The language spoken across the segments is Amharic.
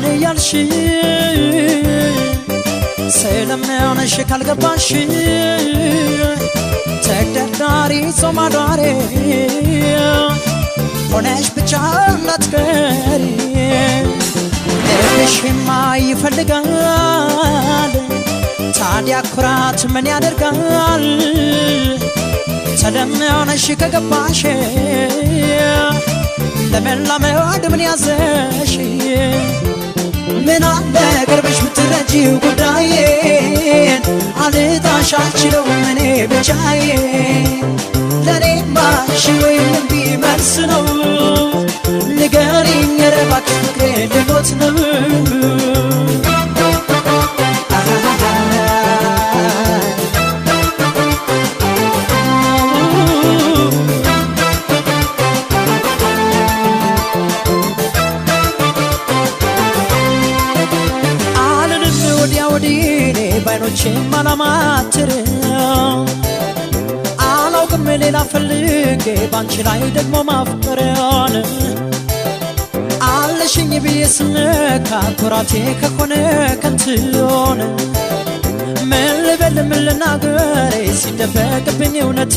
بني يالشي سلام يونش كالقباشي تقدر داري سوما داري ሆነሽ ብቻ እንዳትቀሪ ልብሽማ ይፈልጋል ታዲያ ኩራት ምን ያደርጋል ሰላም ሆነሽ ከገባሽ ለመላመድ ምን ያዘሽ ምን አለ ቅርብሽ ብትረጂው ጉዳዬን አልጣሻችለው እኔ ብቻዬ ለኔማ ሽወይም ቢመልስ ነው ንገሪኝ ረባክሽ ፍቅሬ ልሞት ነው አልልም ወዲያ ወዲኔ ባይኖቼ ማላማትር ሌላ ፈልጌ ባንቺ ላይ ደግሞ ማፍቀሪያን አለሽኝ ብዬ ስነካ ኩራቴ ከሆነ ከንቱን ምን ልበል ምን ልናገር ሲደበቅብኝ እውነት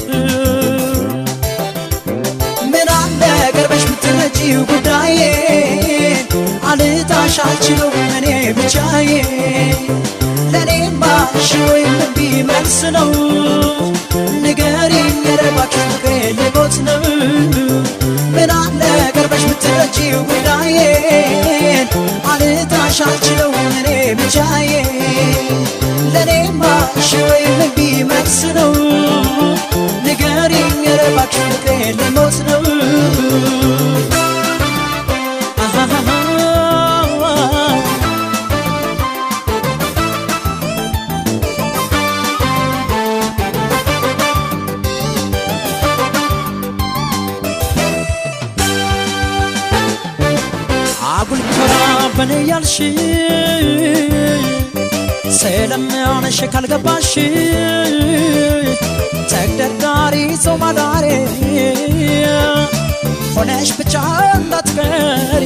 ምን አለ ቅርብሽ ብትረጂው ጉዳዬ አልጣሻችለው እኔ ብቻዬ ለኔማ ሽወይም ቢመልስ ነው ንገሪኝ ረባክሽ ፍቅሬ ልሞት ነው ምን አለ ቅርብሽ ብትረጂው ጉዳዬን አልጣሻችለው እኔ ብቻዬ ለኔማ ሽወይም ቢመልስ ነው ንገሪኝ ረባክሽ ፍቅሬ ልሞት ነው بني يالشي سلام يونش كالقباشي تقدر داري سوما داري ሆነሽ ብቻ እንዳትቀሪ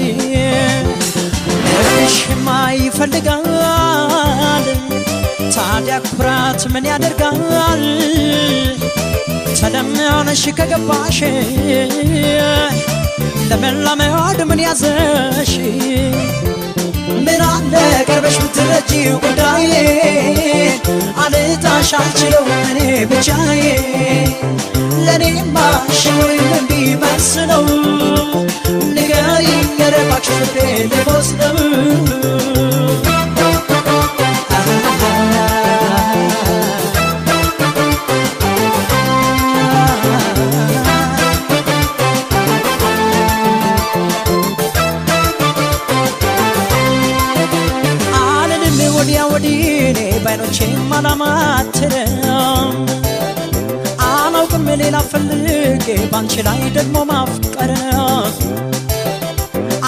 ልብሽ ما ይፈልጋል ታዲያ ኩራት ምን ያደርጋል ሰላም ሆነሽ ከገባሽ ለመላመድ ምን ያዘሽ ምን አለ ቅርብሽ ብትረጂው ጉዳዬ አልጣሻችለው እኔ ብቻዬ ለኔማ ሽወይም ቢመልስ ነው ንገሪኝ ረባክሽ ፍቅሬ ልሞት ነው ባይኖቼ ማላማትር አላውቅም ሌላ ፈልጌ ባንቺ ላይ ደግሞ ማፍቀር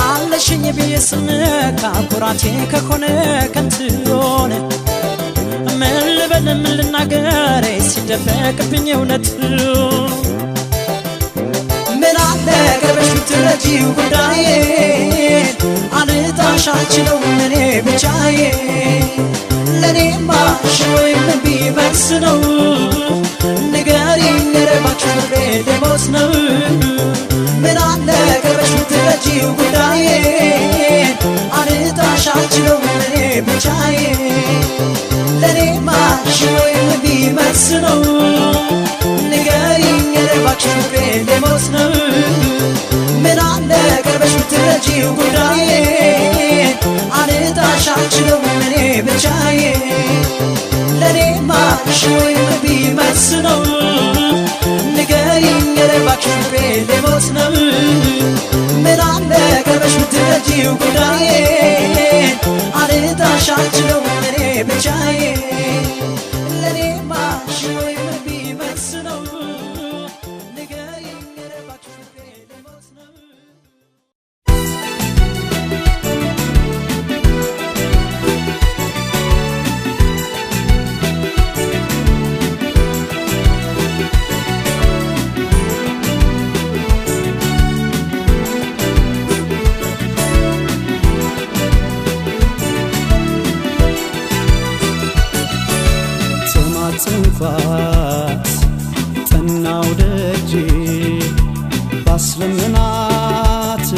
አለሽኝ ብዬ ስነካ ኩራቴ ከሆነ ከንቱን ምን ልበል ምን ልናገር ሲደበቅብኝ እውነት ምን አለ ቅርብሽ ብትረጂው ጉዳዬን አልጣሻችለው እኔ ብቻዬ ለኔማ ሽወይም ቢመልስ ነው ንገሪኝ ረባክሽ ፍቅሬ ልሞት ነው ምን አለ ቅርብሽ ብትረጂው ጉዳዬን አልጣሻችለው እኔ ብቻዬ ለኔማ ሽወይም ቢመልስ ነው ንገሪኝ ረባክሽ ፍቅሬ ልሞት ነው ምን አለ ቅርብሽ ብትረጂው ጉዳዬን አልጣሻችለው እኔ ብቻዬ ለኔማ ሽወይም ቢመልስ ነው ንገሪኝ ረባክሽ ፍቅሬ ልሞት ነው ምን አለ ቅርብሽ ብትረጂው ጉዳዬን አልጣሻችለው እኔ ብቻዬ ለኔማ ሽወይም ቢመልስ ነው ንገሪኝ ረባክሽ ፍቅሬ ልሞት ነው ባስለምናት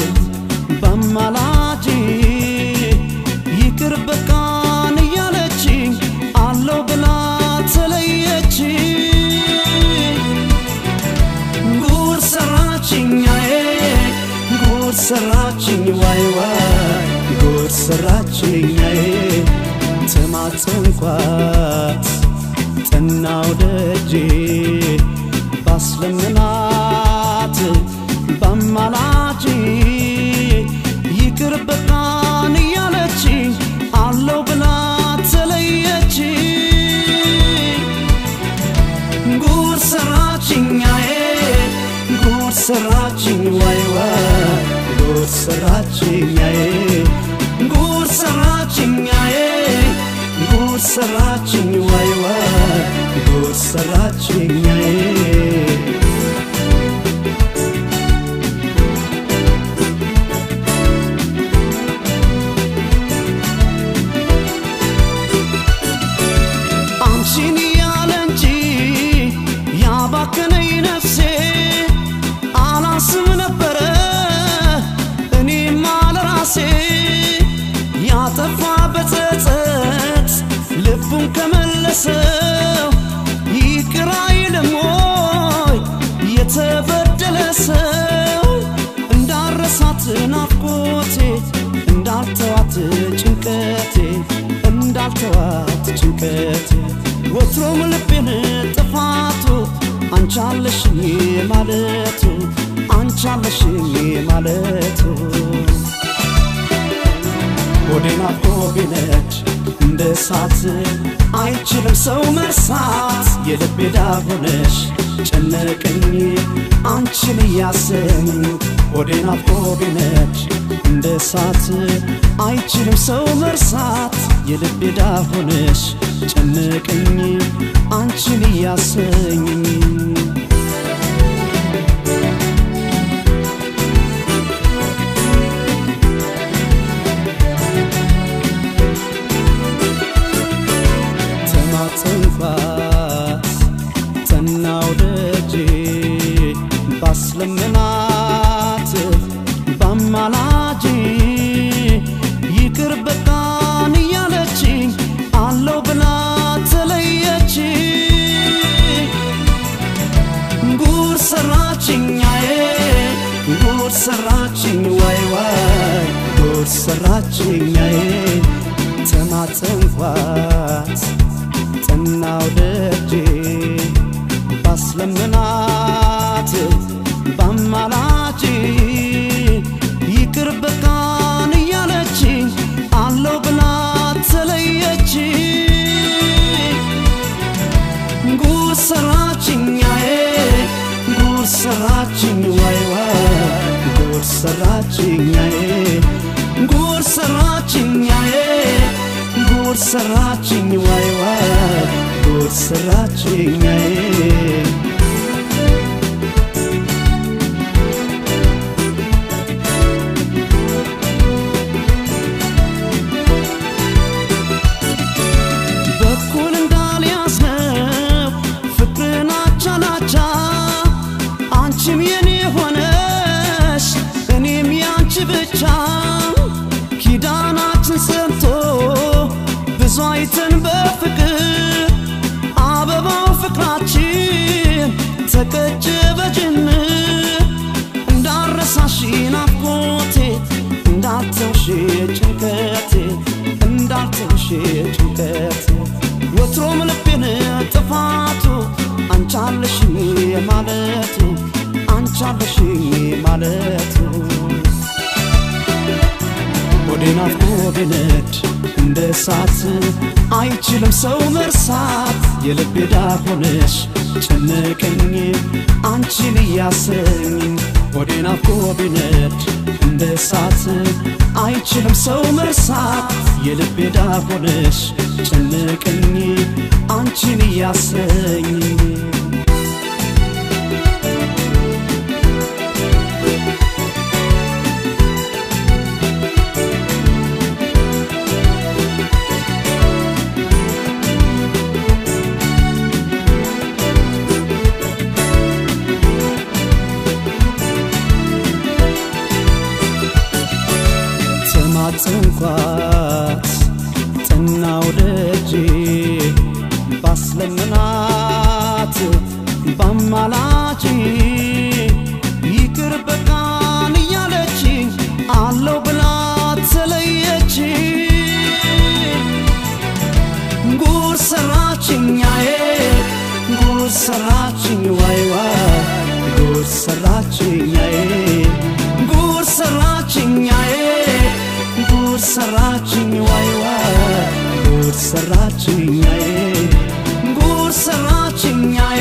በማላጂ ይቅር በቃን እያለችኝ አለው ብላ ተለየችኝ ጉድ ሰራችኝ ጉድ ሰራችኝ ዋይ ዋይ ጉድ ሰራችኝ ተማጽንኳት ጠናው ደጄ ባስለምናት በማላጂ ይቅር በቃን እያለችኝ አለው ብላ ተለየችኝ ጉድ ሰራችኝ ጉድ ሰራችኝ ዋይ ዋይ ጉድ ሰራችኝ ጉድ ሰራችኝ ጉድ ሰራችኝ ዋይ ዋይ ጉድ ሰራችኝ አንቺን ያለ እንጂ ያባከነኝ ነፍሴ አላስብ ነበረ እኔማ ለራሴ ያጠፋ በጸጸት ልቡን ከመለሰው ይቅር አይልም ወይ የተበደለ ሰው እንዳረሳት ናፍቆቴ እንዳልተዋት ጭንቀቴ እንዳልተዋት ጭንቀቴ ወትሮም ልቤን ጥፋቱ አንቻለሽኝ ማለቱ አንቻለሽኝ ማለቱ ሆዴን አፍቆ ቢነድ እንደ እሳት አይችልም ሰው መርሳት የልቤ ዳር ሆነሽ ጨነቀኝ አንቺን እያሰኝ ሆዴን አፍቆ ቢነድ እንደ እሳት አይችልም ሰው መርሳት የልቤ ዳር ሆነሽ ጨነቀኝ አንቺን እያሰኝ ተማጽንኳት ጠናው ደጄ ባስለምናት በማላጂ ይቅር በቃን እያለችኝ አለው ብላ ተለየችኝ ጉድ ሰራችኝ ጉድ ሰራችኝ ዋይ ዋይ ጉድ ሰራችኝ ተማጽንኳት ጠናው ደጄ ባስለምናት በማላጂ ይቅር በቃን እያለችኝ አለው ብላ ተለየችኝ ጉድ ሰራችኝ ጉድ ሰራችኝ ዋይ ዋይ ጉድ ሰራችኝ ጉድ ሰራችኝ ጉድ ሰራችኝ ዋይ ዋይ ጉድ ሰራችኝ በኩል እንዳልያዝነው ፍቅርን አቻላቻ አንቺም የኔ ሆነሽ እኔም ያንቺ ብቻ ኪዳናችን ሰምቶ ብዙ አይተን በፍቅር አበባው ፍቅራችን ተቀጨ በጅምር እንዳረሳሽ ናፍቆቴ እንዳልተውሽ ጭንቀቴ እንዳልተውሽ ጭንቀቴ ወትሮም ልቤን ጥፋቱ አንቻለሽኝ ማለቱ አንቻለሽኝ ማለቱ ሆዴን አፍቆ ቢነድ እንደ እሳት አይችልም ሰው መርሳት የልቤ ዳር ሆነሽ ጨነቀኝ አንቺን እያሰኝ ሆዴን አፍቆ ቢነድ እንደ እሳት አይችልም ሰው መርሳት የልቤ ዳር ሆነሽ ጨነቀኝ አንቺን እያሰኝ አስኳት ጥናው ደጅ ባስለምናት ባማላች ይቅር በቃን እያለች አለው ብላ ተለየች ጉድ ሰራችኛዬ ጉድ ሰራችኝ ዋይ ዋይ ጉድ ሰራችኛዬ ጉድ ሰራችኛዬ ጉድ ሰራችኝ ዋይ ዋይ ጉድ ሰራችኛዬ ጉድ ሰራችኛዬ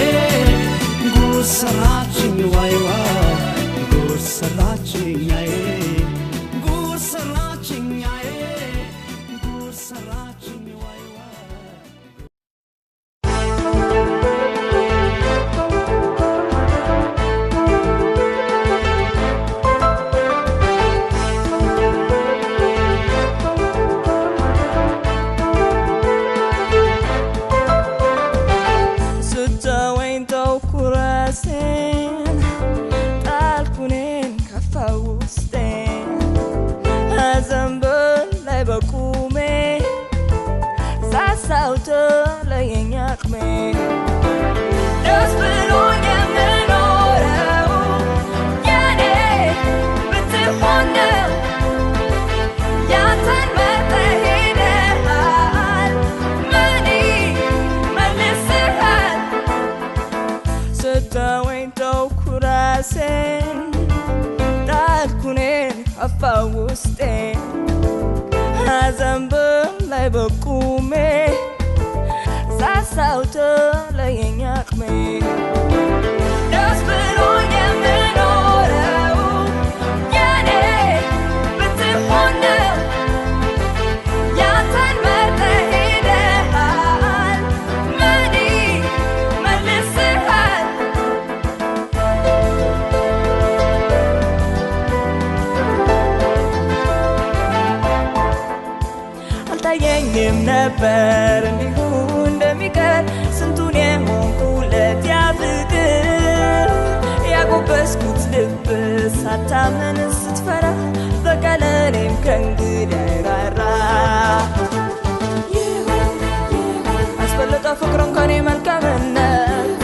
ጉድ ሰራችኝ ዋይ ዋይ ጉድ ሰራችኛዬ ጉድ ሰራችኛዬ ጉድ ሰራችኝ ዋይ ዋይ ነበር እንዲሁ እንደሚቀር ስንቱን የሆንኩለት ያ ፍቅር ያጎበስኩት ልብ ሳታምን ስትፈራ በቀለኔም ከእንግዲህ አይራራ አስበለጠ ፍቅሩን ከኔ መልካምነት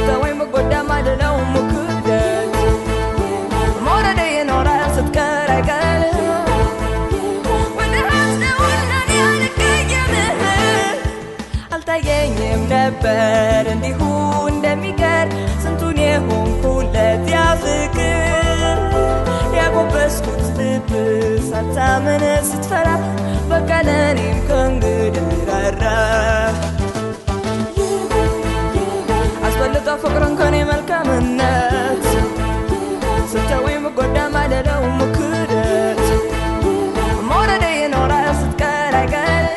ተወይ መጎዳ ማደለው ሙክደት ሞረደ ይኖራል ስትቀር አይቀር አልታየኝም ነበር እንዲሁ እንደሚቀር ስንቱን የሆንኩለት ያ ፍቅር ያጎበስኩት ልብ ሳታምን ስትፈራ በቃ ለኔም ከእንግዲህ ራራ አስበልጦ ፍቅሩን ከኔ መልካምነት ስተወይ መጎዳ ማደለው ሙክደት ሞረደ ይኖራል ስትቀር አይቀር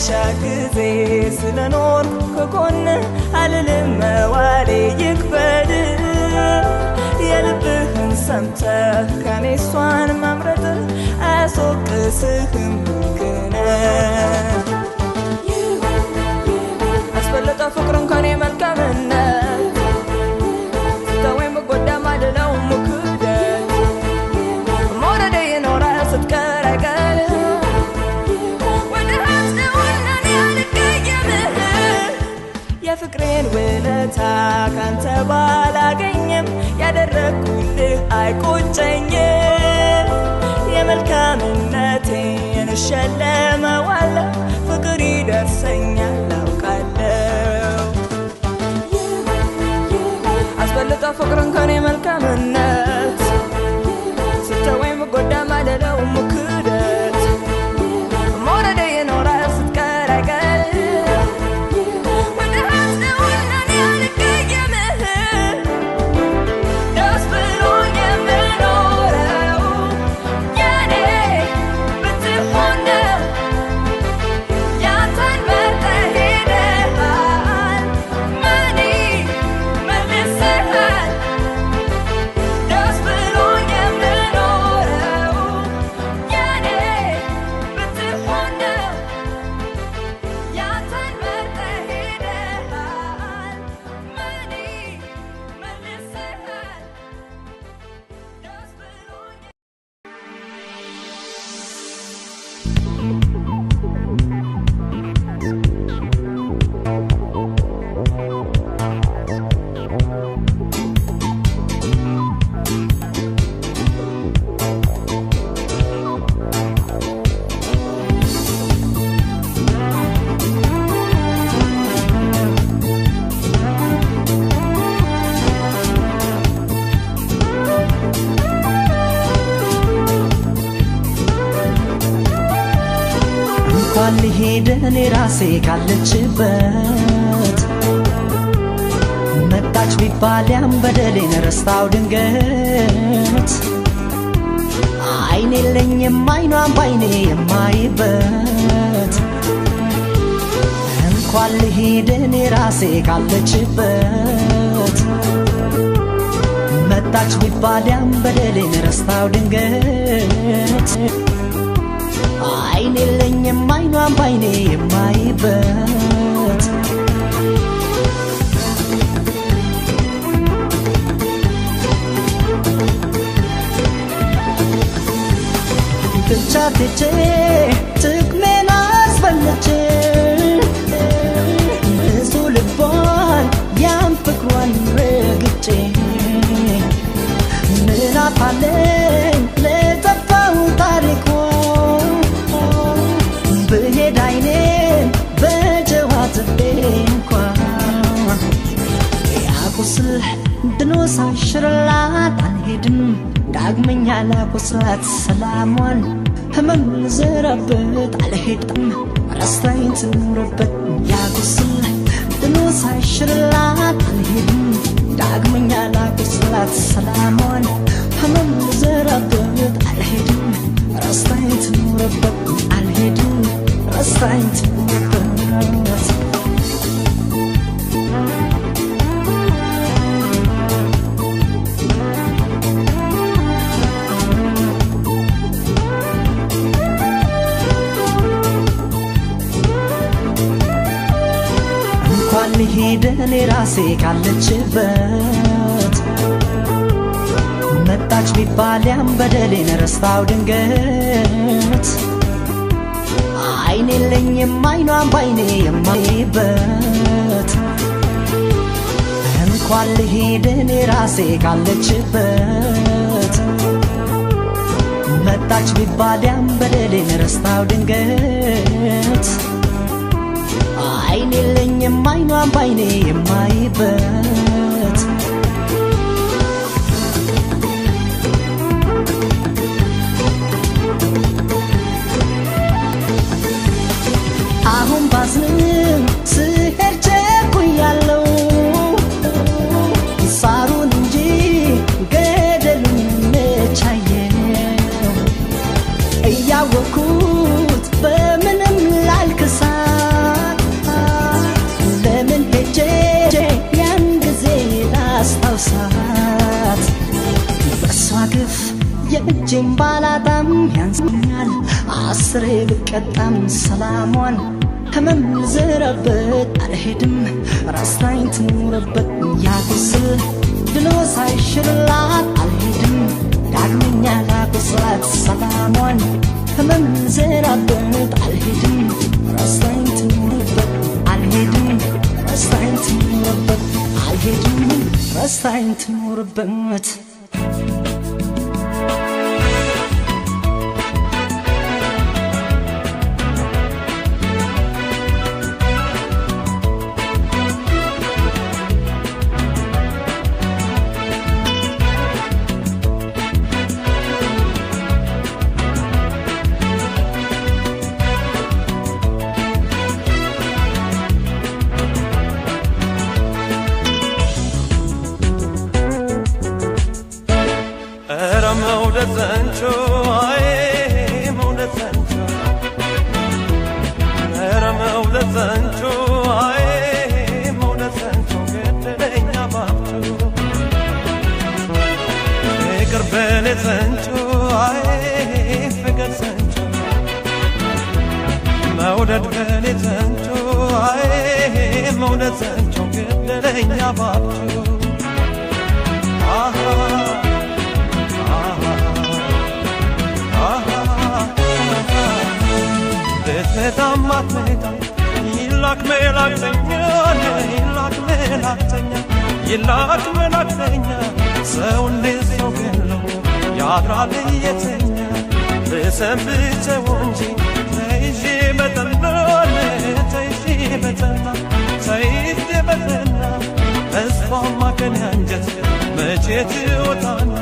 ሻግዜ ስለኖር ከጎን አልልም መዋሌ ይክበድ የልብህን ሰምተህ ከኔ እሷን መምረጥ አያስወቅስህም ግነ አስበለጠ ፍቅሩን ከኔ መልካምነት ተወይ መጎዳ ማደለው ሙክደት ሞረደ ይኖራል ስትቀር አይቀር የፍቅሬን ውለታ ካንተ ባላገኝም ያደረኩልህ አይቆጨኝም የመልካም እሸለመዋለሁ ፍቅር ይደርሰኛል አውቃለሁ አስበልጦ ፍቅርን ከኔ መልካምነት ስተወኝ መጎዳ ማለለው ሙክደት ሞረደ የኖራ ስትቀር አይቀርም ወደ ሀስነውና ያልቀየምህ ደስ ብሎኝ የምኖረው የኔ ብትሆን ነው ያንተን መርጠህ ሄደሃል ማን መልሰሃል ደስ ብሎኝ የምኖረው የኔ ብትሆን ነው ያንተን መርጠህ ሄደሃል ማን መልሰሃል ደስ ብሎኝ እንኳን ልሄድ እኔ ራሴ ካለችበት መጣች ቢባል ያን በደሌን ረስታው ድንገት አይኔ የለኝም አይኗን ባይኔ የማይበት እንኳን ልሄድ እኔ ራሴ ካለችበት መጣች ቢባል ያን በደሌን ረስታው ድንገት አይኔ የለኝም አይኗን ባይኔ የማይበት ብቻ ትቼ ጥቅሜን አስበልጬ ብዙ ልቧን ያን ፍቅሯን ረግጬ ምን አፋለኝ ለጠፋው ታሪኳ ብሄድ አይኔን በጀዋት ቤንኳ ያቁስል ድኖ ሳይሽርላት አልሄድም ዳግመኛ ላቁስላት ሰላሟን ህመም ልዘራበት አልሄድም ረስታኝ ትኑርበት ያቁስል ድኖ ሳይሽርላት አልሄድም ዳግመኛ ላቁስላት ሰላሟን ህመም ልዘራበት አልሄድም ረስታኝ ትኑርበት አልሄድም ረስታኝ ትኑርበት እንኳን ልሄድ እኔ ራሴ ካለችበት መጣች ቢባል ያን በደሌን ረስታው ድንገት አይኔ የለኝም አይኗን ባይኔ የማይበት እንኳን ልሄድ እኔ ራሴ ካለችበት መጣች ቢባል ያን በደሌን ረስታው ድንገት አይኔ የለኝም አይኗን ባይኔ የማይበት አሁን ባዝንም ስሄድ ቸኩያለሁ ሳሩን እንጂ ገደሉን መቻየው እያወኩት በምንም ላልክሳት ለምን ሄጄ ያን ጊዜ ላስታውሳት በሷ ግፍ የእጄን ባላጣም ያንስኛል አስሬ ብቀጣም ሰላሟን ህመም ልዘራበት አልሄድም ረስታኝ ትኑርበት ያቁስል ድኖ ሳይሽርላት አልሄድም ዳግመኛ ላቁስላት ሰላሟን ህመም ልዘራበት አልሄድም ረስታኝ ትኑርበት አልሄድም ረስታኝ ትኑርበት አልሄድም ረስታኝ ትኑርበት በኔ ዘንቶ አይ ፍቅር ዘንቶ መውደድ በኔ ዘንቶ አይ መውደድ ዘንቶ ገደለኛ ባብቶ አሃ በተዳማት መታ ይላክ መላክተኛ ይላክ መላክተኛ ይላክ መላክተኛ ሰው እንዴት ሰው ገሎ ያድራል የተኛ በሰንብተው እንጂ ተይዤ በጠና ተይዤ በጠና ተይዤ በጠና ተስፋማ ከኔ አንጀት መቼ ትወጣና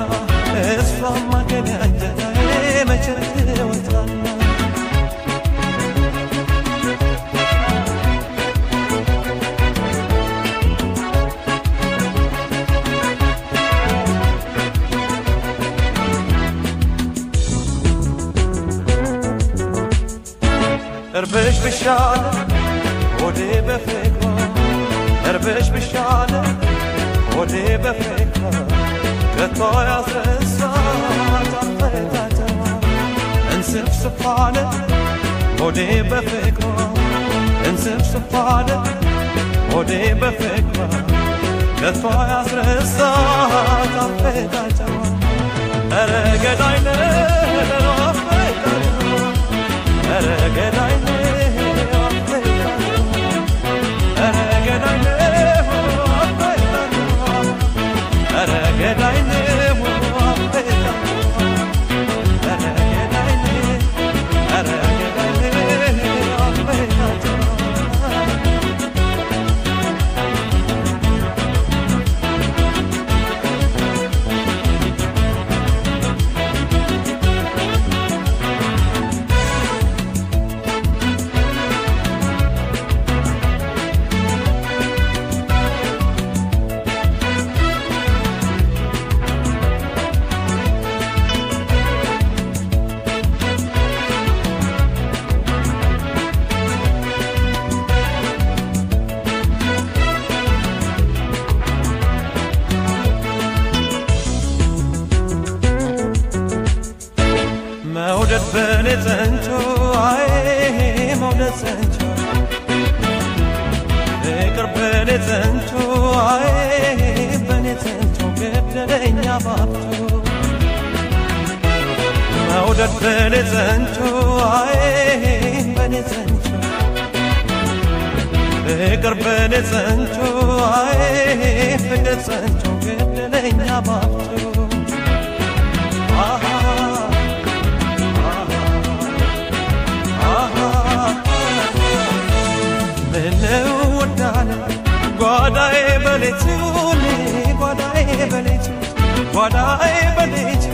ተስፋማ ከኔ አንጀት መቼ ትወጣና እርብሽ ብሻለ ወዴ በፍቅሯ እርብሽ ብሻለ ወዴ በፍቅሯ ከቶ ያስረሳት አፈታተማ እንስፍስፋለ ወዴ በፍቅሯ እንስፍስፋለ ወዴ በፍቅሯ ከቶ ያስረሳት አፈታተማ ኧረ ገዳይ ነው አፈታተማ ኧረ ገዳይ መውደድ በኔ ዘንቶ አይ መውደድ ዘንቶ ፍቅር በኔ ዘንቶ አይ በኔ ዘንቶ ገደለኛ ባብቶ መውደድ በኔ ዘንቶ አይ በኔ ዘንቶ ፍቅር በኔ ዘንቶ አይ ፍቅር ዘንቶ ገደለኛ ባብቶ አሃ ምነው ወዳለ ጓዳዬ በሌቱ ጓዳዬ በሌቱ ጓዳዬ በሌቱ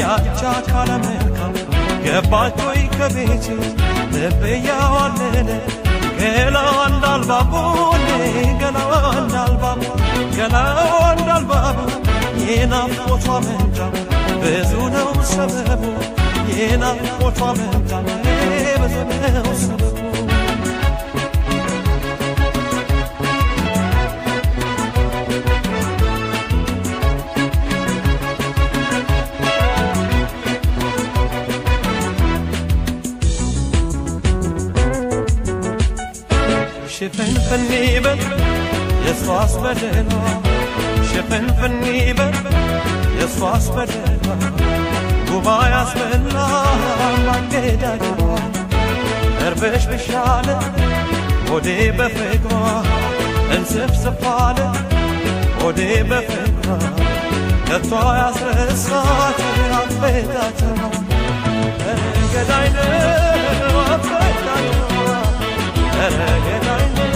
ያቻ ካለ መልካም ገባች ወይ ከቤቱ ልቤ ያዋለለ ገላዋ እንዳልባቡ ገላዋ እንዳልባቡ ገላዋ እንዳልባቡ የናፍቆቷ መንጫ ብዙ ነው ሰበቡ የናፍቆቷ መንጫ ብዙ ነው ሰበቡ ሽፍንፍን ይበል የሷስ በደሏ ሽፍንፍን ይበል የሷስ በደሏ ጉማ ያስበላ ማንገዳገሏ እርብሽ ብሻለ ወዴ በፍቅሯ እንስፍስፋለ ወዴ በፍቅሯ ከቶ ያስረሳት አፈታተማ ገዳይ ነው አፈታተማ ኧረ ገዳይ ነው